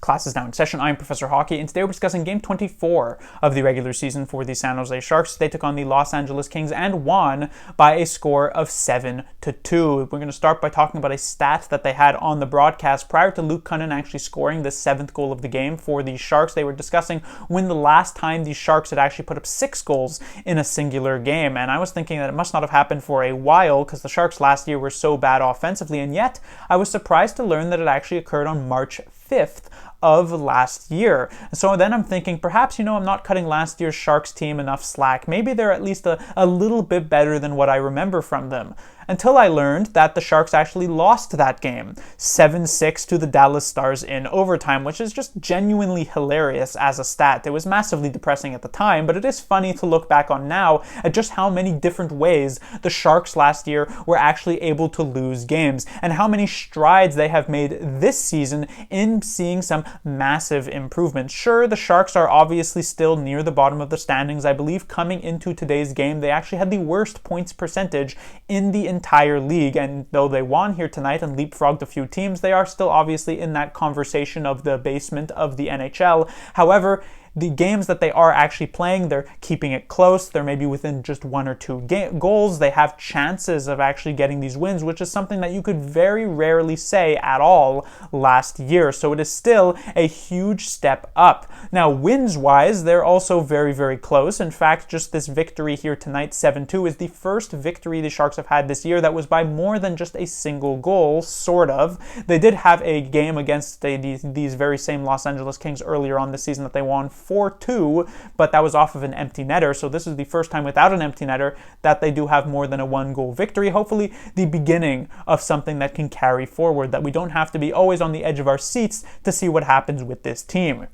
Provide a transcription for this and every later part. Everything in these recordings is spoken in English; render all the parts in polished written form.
Class is now in session. I'm Professor Hockey, and today we're discussing Game 24 of the regular season for the San Jose Sharks. They took on the Los Angeles Kings and won by a score of 7-2. We're going to start by talking about a stat that they had on the broadcast prior to Luke Kunin actually scoring the 7th goal of the game for the Sharks. They were discussing when the last time the Sharks had actually put up 6 goals in a singular game, and I was thinking that it must not have happened for a while because the Sharks last year were so bad offensively, and yet I was surprised to learn that it actually occurred on March 5th of last year. So then I'm thinking, perhaps, I'm not cutting last year's Sharks team enough slack. Maybe they're at least a little bit better than what I remember from them. Until I learned that the Sharks actually lost that game, 7-6 to the Dallas Stars in overtime, which is just genuinely hilarious as a stat. It was massively depressing at the time, but it is funny to look back on now at just how many different ways the Sharks last year were actually able to lose games, and how many strides they have made this season in seeing some massive improvements. Sure, the Sharks are obviously still near the bottom of the standings. I believe coming into today's game, they actually had the worst points percentage in the entire league, and though they won here tonight and leapfrogged a few teams, they are still obviously in that conversation of the basement of the NHL. However, the games that they are actually playing, they're keeping it close. They're maybe within just 1 or 2 goals. They have chances of actually getting these wins, which is something that you could very rarely say at all last year. So it is still a huge step up. Now, wins-wise, they're also very, very close. In fact, just this victory here tonight, 7-2, is the first victory the Sharks have had this year that was by more than just a single goal, sort of. They did have a game against these very same Los Angeles Kings earlier on this season that they won 4-2, but that was off of an empty netter. So this is the first time without an empty netter that they do have more than a 1-goal victory. Hopefully the beginning of something that can carry forward, that we don't have to be always on the edge of our seats to see what happens with this team.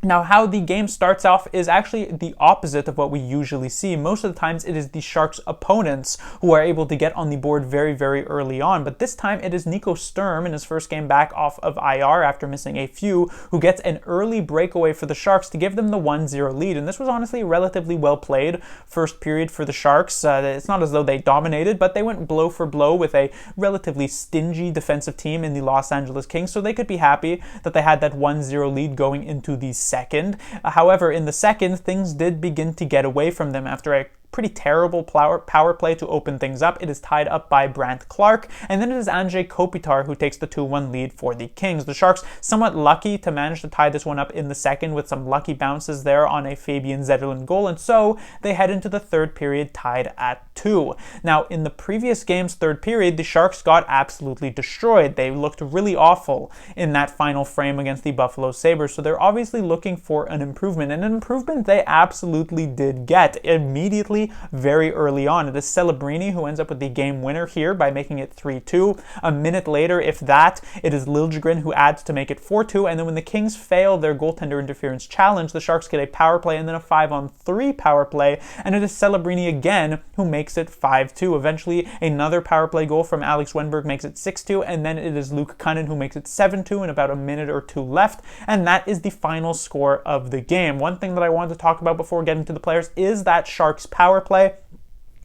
Now, how the game starts off is actually the opposite of what we usually see. Most of the times it is the Sharks' opponents who are able to get on the board very, very early on. But this time it is Nico Sturm in his first game back off of IR after missing a few, who gets an early breakaway for the Sharks to give them the 1-0 lead. And this was honestly relatively well played first period for the Sharks. It's not as though they dominated, but they went blow for blow with a relatively stingy defensive team in the Los Angeles Kings. So they could be happy that they had that 1-0 lead going into the second. However, in the second, things did begin to get away from them after a pretty terrible power play to open things up. It is tied up by Brandt Clarke, and then it is Anze Kopitar who takes the 2-1 lead for the Kings. The Sharks somewhat lucky to manage to tie this one up in the second with some lucky bounces there on a Fabian Zetterlund goal, and so they head into the third period tied at 2. Now, in the previous game's third period, the Sharks got absolutely destroyed. They looked really awful in that final frame against the Buffalo Sabres, so they're obviously looking for an improvement, and an improvement they absolutely did get immediately very early on. It is Celebrini who ends up with the game winner here by making it 3-2. A minute later, if that, it is Liljegren who adds to make it 4-2, and then when the Kings fail their goaltender interference challenge, the Sharks get a power play and then a 5-on-3 power play, and it is Celebrini again who makes it 5-2. Eventually, another power play goal from Alex Wennberg makes it 6-2, and then it is Luke Kunin who makes it 7-2 in about a minute or 2 left, and that is the final score of the game. One thing that I wanted to talk about before getting to the players is that Sharks power play.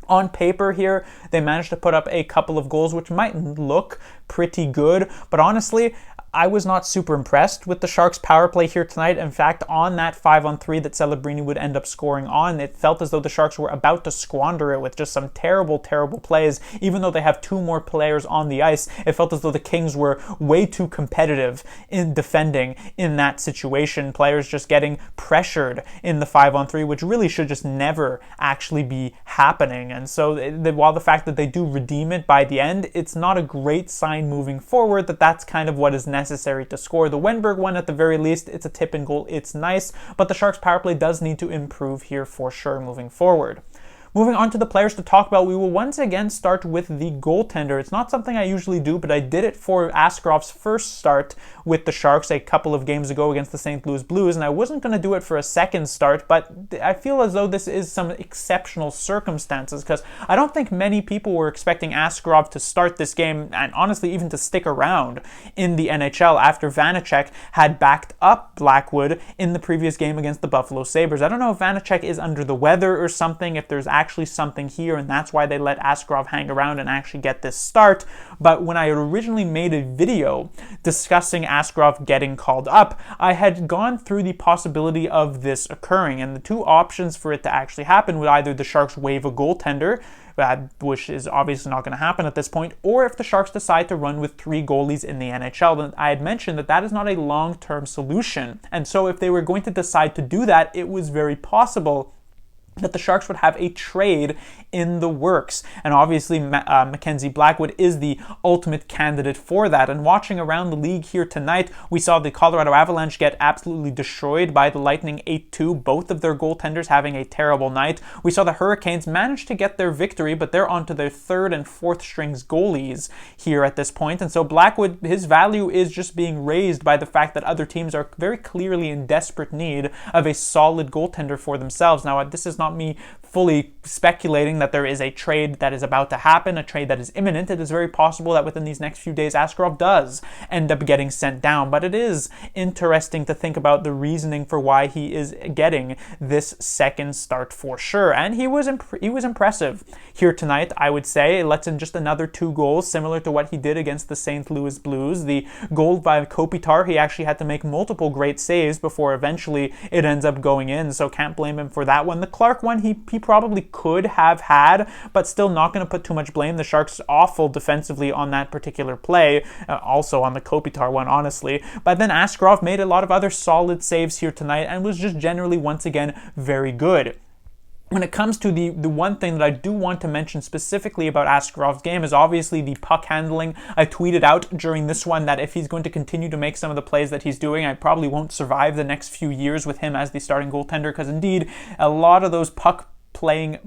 On paper here, they managed to put up a couple of goals, which might look pretty good, but honestly, I was not super impressed with the Sharks power play here tonight. In fact, on that 5-on-3 that Celebrini would end up scoring on, it felt as though the Sharks were about to squander it with just some terrible, terrible plays. Even though they have 2 more players on the ice, it felt as though the Kings were way too competitive in defending in that situation. Players just getting pressured in the 5-on-3, which really should just never actually be happening. And so while the fact that they do redeem it by the end, it's not a great sign moving forward that that's kind of what is necessary to score. The Wennberg one, at the very least, it's a tip and goal, it's nice, but the Sharks power play does need to improve here for sure moving forward. Moving on to the players to talk about, we will once again start with the goaltender. It's not something I usually do, but I did it for Askarov's first start with the Sharks a couple of games ago against the St. Louis Blues, and I wasn't going to do it for a second start, but I feel as though this is some exceptional circumstances, because I don't think many people were expecting Askarov to start this game, and honestly even to stick around in the NHL after Vanecek had backed up Blackwood in the previous game against the Buffalo Sabres. I don't know if Vanecek is under the weather or something, if there's actually actually something here, and that's why they let Askarov hang around and actually get this start. But when I had originally made a video discussing Askarov getting called up, I had gone through the possibility of this occurring, and the two options for it to actually happen would either the Sharks waive a goaltender, which is obviously not going to happen at this point, or if the Sharks decide to run with 3 goalies in the NHL. I had mentioned that that is not a long-term solution, and so if they were going to decide to do that, it was very possible that the Sharks would have a trade in the works. And obviously Mackenzie Blackwood is the ultimate candidate for that. And watching around the league here tonight, we saw the Colorado Avalanche get absolutely destroyed by the Lightning 8-2, both of their goaltenders having a terrible night. We saw the Hurricanes manage to get their victory, but they're onto their 3rd and 4th strings goalies here at this point. And so Blackwood, his value is just being raised by the fact that other teams are very clearly in desperate need of a solid goaltender for themselves. Now, this is not me fully speculating that there is a trade that is about to happen, a trade that is imminent. It is very possible that within these next few days Askarov does end up getting sent down, but it is interesting to think about the reasoning for why he is getting this second start for sure. And he was impressive here tonight, I would say. It lets in just another 2 goals, similar to what he did against the St. Louis Blues. The goal by Kopitar, he actually had to make multiple great saves before eventually it ends up going in, so can't blame him for that one. The Clark one, he probably could have had, but still not going to put too much blame. The Sharks awful defensively on that particular play, also on the Kopitar one, honestly. But then Askarov made a lot of other solid saves here tonight and was just generally, once again, very good. When it comes to the one thing that I do want to mention specifically about Askarov's game is obviously the puck handling. I tweeted out during this one that if he's going to continue to make some of the plays that he's doing, I probably won't survive the next few years with him as the starting goaltender, because indeed a lot of those puck playing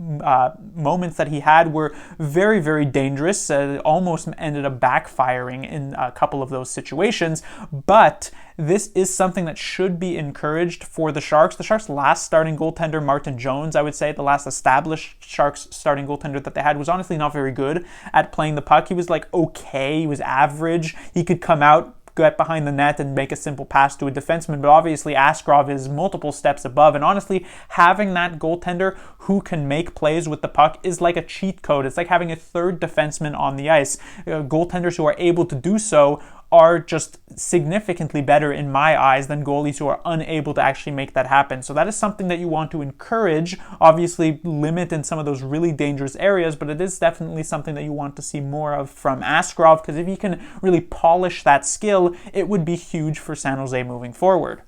moments that he had were very, very dangerous. Almost ended up backfiring in a couple of those situations, but this is something that should be encouraged for the Sharks. The Sharks' last starting goaltender, Martin Jones, I would say, the last established Sharks starting goaltender that they had, was honestly not very good at playing the puck. He was like okay, he was average. He could come out, get behind the net and make a simple pass to a defenseman, but obviously Askarov is multiple steps above, and honestly, having that goaltender who can make plays with the puck is like a cheat code. It's like having a 3rd defenseman on the ice. Goaltenders who are able to do so are just significantly better in my eyes than goalies who are unable to actually make that happen. So that is something that you want to encourage, obviously limit in some of those really dangerous areas, but it is definitely something that you want to see more of from Askarov, because if he can really polish that skill, it would be huge for San Jose moving forward.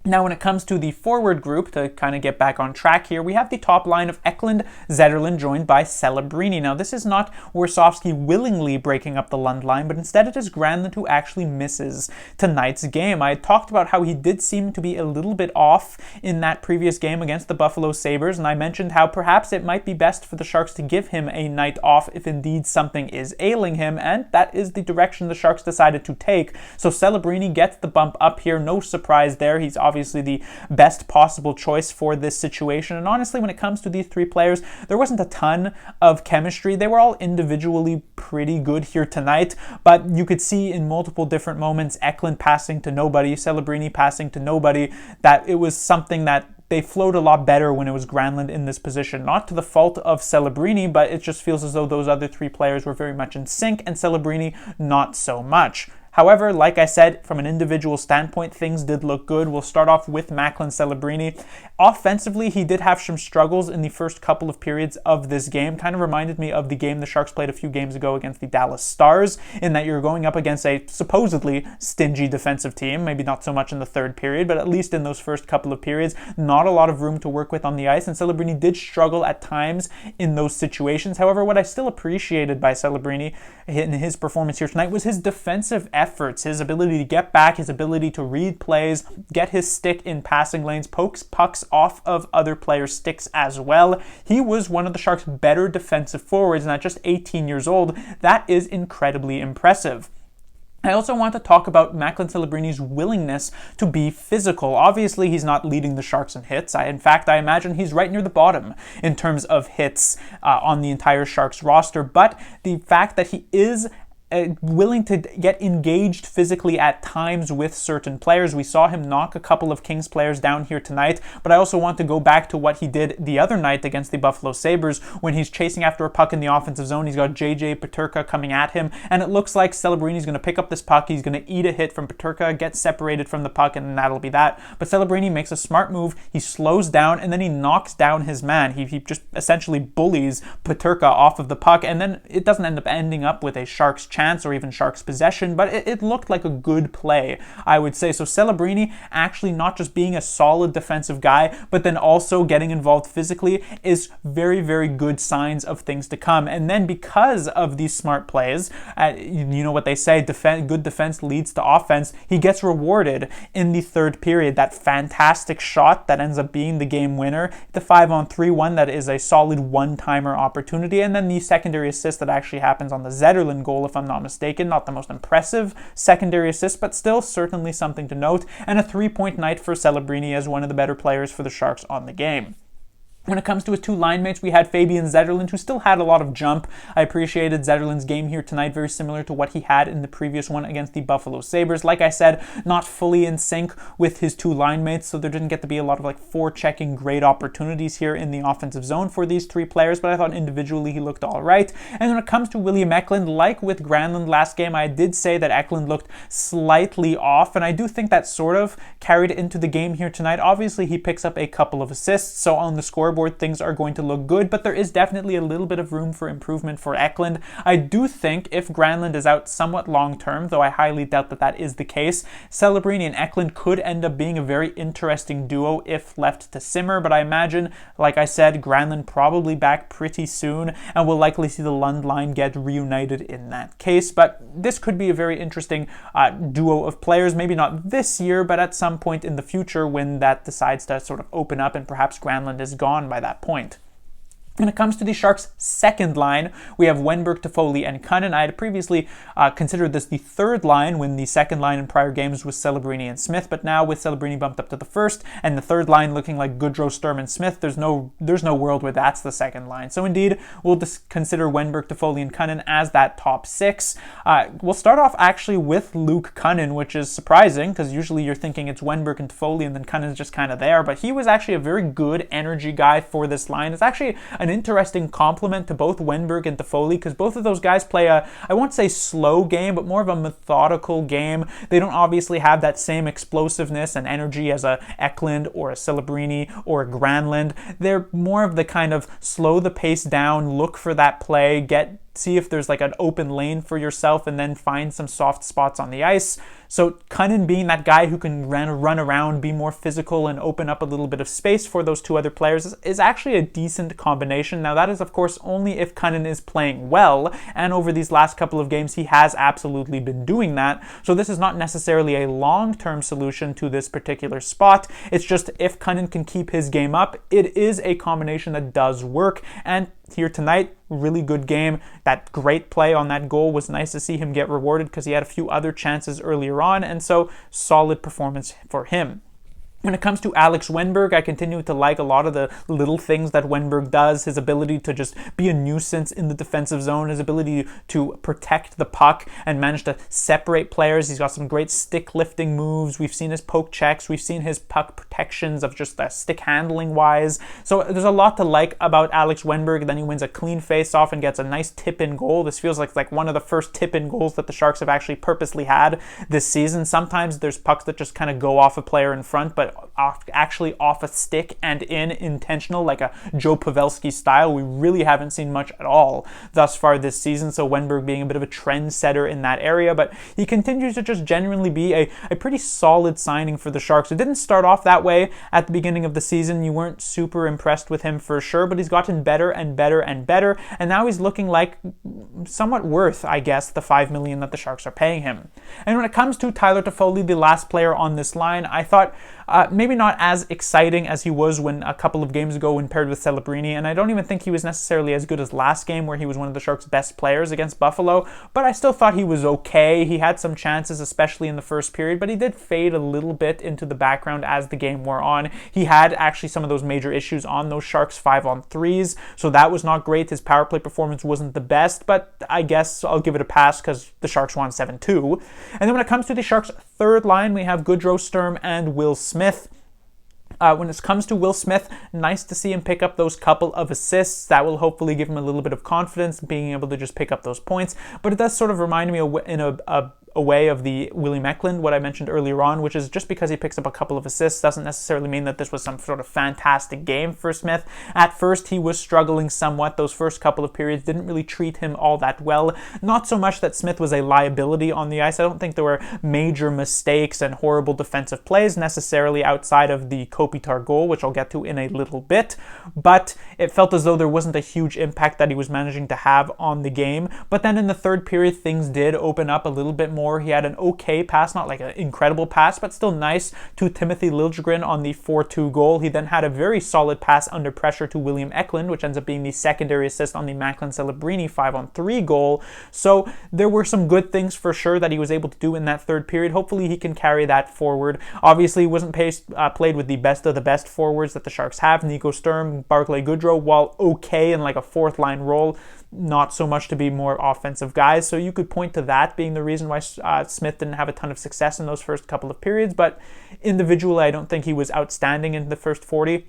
Now, when it comes to the forward group, to kind of get back on track here, we have the top line of Eklund, Zetterlund, joined by Celebrini. Now, this is not Warsofsky willingly breaking up the Lund line, but instead it is Granlund who actually misses tonight's game. I talked about how he did seem to be a little bit off in that previous game against the Buffalo Sabres, and I mentioned how perhaps it might be best for the Sharks to give him a night off if indeed something is ailing him, and that is the direction the Sharks decided to take. So Celebrini gets the bump up here, no surprise there. He's obviously the best possible choice for this situation. And honestly, when it comes to these 3 players, there wasn't a ton of chemistry. They were all individually pretty good here tonight, but you could see in multiple different moments, Eklund passing to nobody, Celebrini passing to nobody, that it was something that they flowed a lot better when it was Granlund in this position. Not to the fault of Celebrini, but it just feels as though those other 3 players were very much in sync, and Celebrini not so much. However, like I said, from an individual standpoint, things did look good. We'll start off with Macklin Celebrini. Offensively, he did have some struggles in the first couple of periods of this game. Kind of reminded me of the game the Sharks played a few games ago against the Dallas Stars, in that you're going up against a supposedly stingy defensive team. Maybe not so much in the 3rd period, but at least in those first couple of periods, not a lot of room to work with on the ice, and Celebrini did struggle at times in those situations. However, what I still appreciated by Celebrini in his performance here tonight was his defensive efforts, his ability to get back, his ability to read plays, get his stick in passing lanes, pokes pucks off of other players' sticks as well. He was one of the Sharks' better defensive forwards, and at just 18 years old, that is incredibly impressive. I also want to talk about Macklin Celebrini's willingness to be physical. Obviously, he's not leading the Sharks in hits. In fact, I imagine he's right near the bottom in terms of hits on the entire Sharks roster. But the fact that he is willing to get engaged physically at times with certain players. We saw him knock a couple of Kings players down here tonight, but I also want to go back to what he did the other night against the Buffalo Sabres when he's chasing after a puck in the offensive zone. He's got JJ Peterka coming at him, and it looks like Celebrini's going to pick up this puck. He's going to eat a hit from Peterka, get separated from the puck, and that'll be that. But Celebrini makes a smart move. He slows down, and then he knocks down his man. He just essentially bullies Peterka off of the puck, and then it doesn't end up ending up with a Sharks chance or even Sharks possession, but it looked like a good play, I would say. So Celebrini actually not just being a solid defensive guy, but then also getting involved physically is very, very good signs of things to come. And then because of these smart plays, you know what they say, good defense leads to offense, he gets rewarded in the third period. That fantastic shot that ends up being the game winner, the 5-on-3 one that is a solid one-timer opportunity, and then the secondary assist that actually happens on the Zetterlund goal, if I'm not mistaken. Not the most impressive secondary assist, but still certainly something to note, and a 3-point night for Celebrini as one of the better players for the Sharks on the game. When it comes to his two line mates, we had Fabian Zetterlund, who still had a lot of jump. I appreciated Zetterlund's game here tonight, very similar to what he had in the previous one against the Buffalo Sabres. Like I said, not fully in sync with his two line mates, so there didn't get to be a lot of forechecking great opportunities here in the offensive zone for these three players, but I thought individually he looked all right. And when it comes to William Eklund, like with Granlund last game, I did say that Eklund looked slightly off, and I do think that sort of carried into the game here tonight. Obviously, he picks up a couple of assists, so on the scoreboard, things are going to look good, but there is definitely a little bit of room for improvement for Eklund. I do think if Granlund is out somewhat long-term, though I highly doubt that that is the case, Celebrini and Eklund could end up being a very interesting duo if left to simmer, but I imagine, like I said, Granlund probably back pretty soon, and we'll likely see the Lund line get reunited in that case, but this could be a very interesting duo of players, maybe not this year, but at some point in the future when that decides to sort of open up and perhaps Granlund is gone by that point. When it comes to the Sharks' second line, we have Wennberg, Toffoli, and Kunin. I had previously considered this the third line when the second line in prior games was Celebrini and Smith, but now with Celebrini bumped up to the first and the third line looking like Goodrow, Sturm, and Smith, there's no world where that's the second line. So indeed, we'll just consider Wennberg, Toffoli, and Kunin as that top six. We'll start off actually with Luke Kunin, which is surprising because usually you're thinking it's Wennberg and Toffoli and then Kunin's just kind of there, but he was actually a very good energy guy for this line. It's actually an interesting compliment to both Wennberg and Toffoli because both of those guys play I won't say slow game, but more of a methodical game. They don't obviously have that same explosiveness and energy as a Eklund or a Celebrini or a Granlund. They're more of the kind of slow the pace down, look for that play, see if there's like an open lane for yourself and then find some soft spots on the ice. So Kunin being that guy who can run around, be more physical, and open up a little bit of space for those two other players is actually a decent combination. Now that is of course only if Kunin is playing well, and over these last couple of games he has absolutely been doing that. So this is not necessarily a long-term solution to this particular spot. It's just if Kunin can keep his game up, it is a combination that does work. And here tonight, really good game. That great play on that goal was nice to see him get rewarded because he had a few other chances earlier on, and so solid performance for him. When it comes to Alex Wennberg, I continue to like a lot of the little things that Wennberg does. His ability to just be a nuisance in the defensive zone, his ability to protect the puck and manage to separate players. He's got some great stick lifting moves. We've seen his poke checks. We've seen his puck protections of just stick handling wise. So there's a lot to like about Alex Wennberg. Then he wins a clean face-off and gets a nice tip-in goal. This feels like one of the first tip-in goals that the Sharks have actually purposely had this season. Sometimes there's pucks that just kind of go off a player in front, but actually off a stick and in intentional, like a Joe Pavelski style. We really haven't seen much at all thus far this season, so Wennberg being a bit of a trendsetter in that area, but he continues to just genuinely be a pretty solid signing for the Sharks. It didn't start off that way at the beginning of the season. You weren't super impressed with him for sure, but he's gotten better and better and better, and now he's looking like somewhat worth, I guess, the $5 million that the Sharks are paying him. And when it comes to Tyler Toffoli, the last player on this line, I thought Maybe not as exciting as he was when a couple of games ago when paired with Celebrini, and I don't even think he was necessarily as good as last game where he was one of the Sharks' best players against Buffalo, but I still thought he was okay. He had some chances, especially in the first period, but he did fade a little bit into the background as the game wore on. He had actually some of those major issues on those Sharks 5-on-3s, so that was not great. His power play performance wasn't the best, but I guess I'll give it a pass because the Sharks won 7-2. And then when it comes to the Sharks' third line, we have Gaudreau, Sturm, and Will Smith. When it comes to Will Smith, nice to see him pick up those couple of assists. That will hopefully give him a little bit of confidence, being able to just pick up those points. But it does sort of remind me in a way of the William Eklund, what I mentioned earlier on, which is just because he picks up a couple of assists doesn't necessarily mean that this was some sort of fantastic game for Smith. At first, he was struggling somewhat. Those first couple of periods didn't really treat him all that well. Not so much that Smith was a liability on the ice. I don't think there were major mistakes and horrible defensive plays necessarily outside of the Kopitar goal, which I'll get to in a little bit, but it felt as though there wasn't a huge impact that he was managing to have on the game. But then in the third period, things did open up a little bit more. He had an okay pass, not like an incredible pass, but still nice to Timothy Liljegren on the 4-2 goal. He then had a very solid pass under pressure to William Eklund, which ends up being the secondary assist on the Macklin Celebrini 5-on-3 goal. So there were some good things for sure that he was able to do in that third period. Hopefully he can carry that forward. Obviously he wasn't played with the best of the best forwards that the Sharks have. Nico Sturm, Barclay Goodrow, while okay in like a fourth line role, not so much to be more offensive guys. So you could point to that being the reason why Smith didn't have a ton of success in those first couple of periods. But individually, I don't think he was outstanding in the first 40.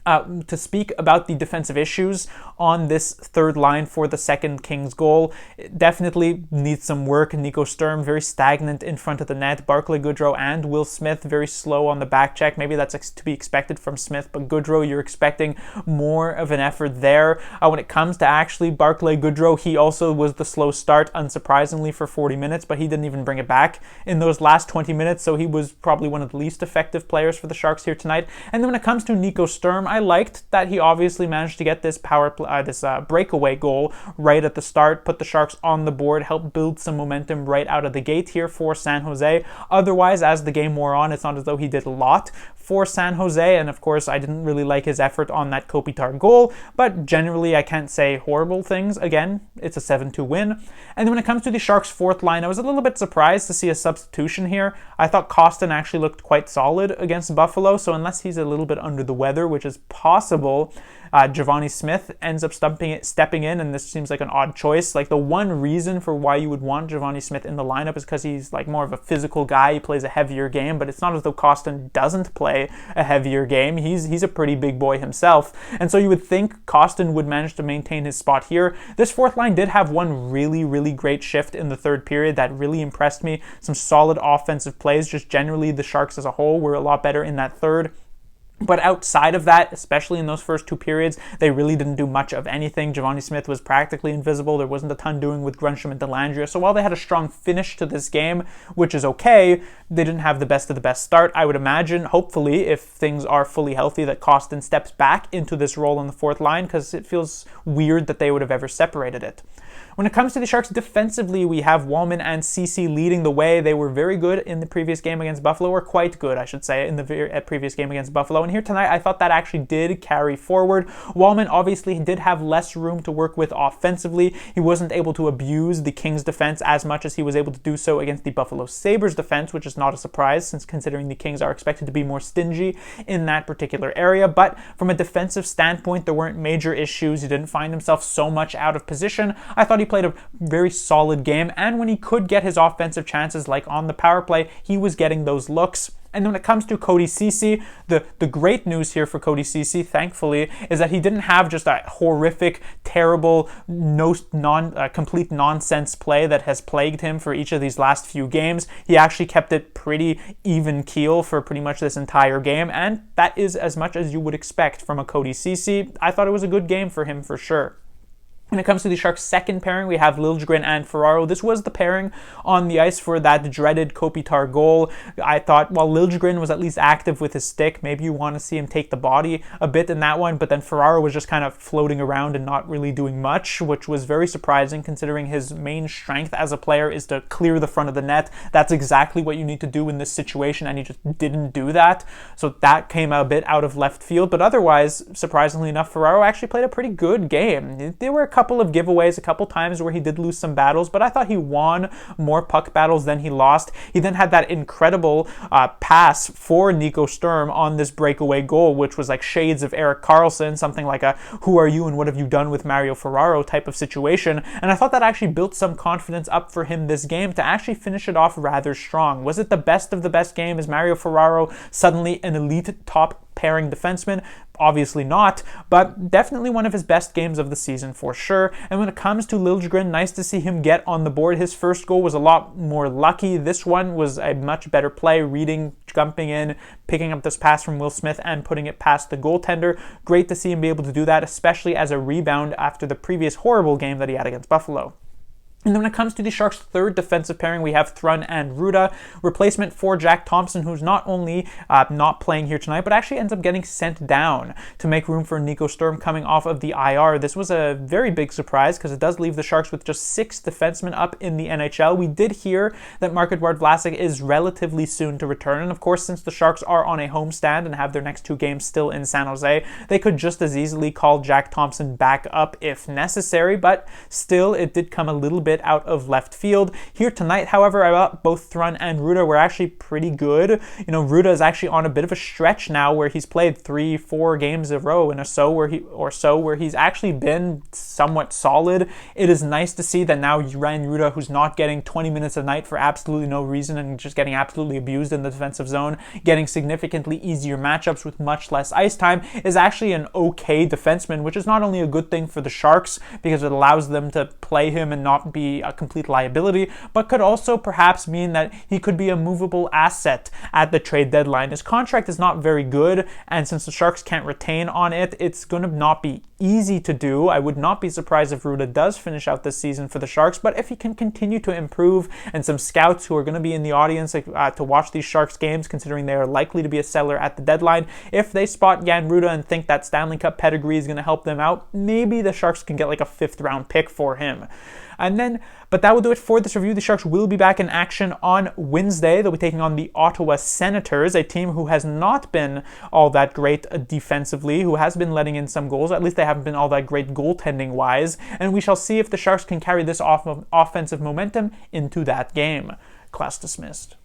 To speak about the defensive issues on this third line for the second Kings goal, it definitely needs some work. Nico Sturm, very stagnant in front of the net. Barclay Goodrow and Will Smith, very slow on the back check. Maybe that's to be expected from Smith, but Goodrow, you're expecting more of an effort there. When it comes to actually Barclay Goodrow, he also was the slow start, unsurprisingly, for 40 minutes, but he didn't even bring it back in those last 20 minutes, so he was probably one of the least effective players for the Sharks here tonight. And then when it comes to Nico Sturm, I liked that he obviously managed to get this breakaway goal right at the start, put the Sharks on the board, help build some momentum right out of the gate here for San Jose. Otherwise, as the game wore on, it's not as though he did a lot for San Jose, and of course I didn't really like his effort on that Kopitar goal, but generally I can't say horrible things. Again, it's a 7-2 win. And then when it comes to the Sharks' fourth line, I was a little bit surprised to see a substitution here. I thought Kostin actually looked quite solid against Buffalo, so unless he's a little bit under the weather, which is possible, Giovanni Smith ends up stepping in, and this seems like an odd choice. Like, the one reason for why you would want Giovanni Smith in the lineup is because he's like more of a physical guy. He plays a heavier game, but it's not as though Kostin doesn't play a heavier game. He's a pretty big boy himself, and so you would think Kostin would manage to maintain his spot here. This fourth line did have one really, really great shift in the third period that really impressed me. Some solid offensive plays. Just generally, the Sharks as a whole were a lot better in that third. But outside of that, especially in those first two periods, they really didn't do much of anything. Giovanni Smith was practically invisible. There wasn't a ton doing with Grunstrom and Dellandrea. So while they had a strong finish to this game, which is okay, they didn't have the best of the best start. I would imagine, hopefully, if things are fully healthy, that Kostin steps back into this role on the fourth line, because it feels weird that they would have ever separated it. When it comes to the Sharks defensively, we have Walman and Ceci leading the way. They were very good in the previous game against Buffalo, or quite good, I should say, in the previous game against Buffalo. And here tonight, I thought that actually did carry forward. Walman obviously did have less room to work with offensively. He wasn't able to abuse the Kings defense as much as he was able to do so against the Buffalo Sabres defense, which is not a surprise since considering the Kings are expected to be more stingy in that particular area. But from a defensive standpoint, there weren't major issues. He didn't find himself so much out of position. I thought he played a very solid game, and when he could get his offensive chances, like on the power play, he was getting those looks. And when it comes to Cody Ceci, the great news here for Cody Ceci, thankfully, is that he didn't have just a horrific, terrible, complete nonsense play that has plagued him for each of these last few games. He actually kept it pretty even keel for pretty much this entire game, and that is as much as you would expect from a Cody Ceci. I thought it was a good game for him for sure. When it comes to the Sharks' second pairing, we have Liljegren and Ferraro. This was the pairing on the ice for that dreaded Kopitar goal. I thought, while Liljegren was at least active with his stick, maybe you want to see him take the body a bit in that one, but then Ferraro was just kind of floating around and not really doing much, which was very surprising considering his main strength as a player is to clear the front of the net. That's exactly what you need to do in this situation, and he just didn't do that. So that came a bit out of left field, but otherwise, surprisingly enough, Ferraro actually played a pretty good game. There were a couple of giveaways, a couple times where he did lose some battles, but I thought he won more puck battles than he lost. He then had that incredible pass for Nico Sturm on this breakaway goal, which was like shades of Erik Karlsson, something like a "who are you and what have you done with Mario Ferraro" type of situation, and I thought that actually built some confidence up for him this game to actually finish it off rather strong. Was it the best of the best game? Is Mario Ferraro suddenly an elite top pairing defenseman? Obviously not, but definitely one of his best games of the season for sure. And when it comes to Liljegren, nice to see him get on the board. His first goal was a lot more lucky. This one was a much better play, reading, jumping in, picking up this pass from Will Smith and putting it past the goaltender. Great to see him be able to do that, especially as a rebound after the previous horrible game that he had against Buffalo. And then when it comes to the Sharks' third defensive pairing, we have Thrun and Ruda, replacement for Jack Thompson, who's not only not playing here tonight, but actually ends up getting sent down to make room for Nico Sturm coming off of the IR. This was a very big surprise because it does leave the Sharks with just 6 defensemen up in the NHL. We did hear that Marc-Edouard Vlasic is relatively soon to return, and of course, since the Sharks are on a homestand and have their next 2 games still in San Jose, they could just as easily call Jack Thompson back up if necessary, but still, it did come a little bit out of left field. Here tonight, however, I thought both Thrun and Ruda were actually pretty good. Ruda is actually on a bit of a stretch now where he's played 3-4 games in a row where he's actually been somewhat solid. It is nice to see that now Ryan Ruda, who's not getting 20 minutes a night for absolutely no reason and just getting absolutely abused in the defensive zone, getting significantly easier matchups with much less ice time, is actually an okay defenseman, which is not only a good thing for the Sharks because it allows them to play him and not be a complete liability, but could also perhaps mean that he could be a movable asset at the trade deadline. His contract is not very good, and since the Sharks can't retain on it, it's going to not be easy to do. I would not be surprised if Ruda does finish out this season for the Sharks, but if he can continue to improve, and some scouts who are going to be in the audience to watch these Sharks games, considering they are likely to be a seller at the deadline, if they spot Jan Ruda and think that Stanley Cup pedigree is going to help them out, maybe the Sharks can get like a 5th round pick for him. But that will do it for this review. The Sharks will be back in action on Wednesday. They'll be taking on the Ottawa Senators, a team who has not been all that great defensively, who has been letting in some goals. At least they haven't been all that great goaltending-wise. And we shall see if the Sharks can carry this offensive momentum into that game. Class dismissed.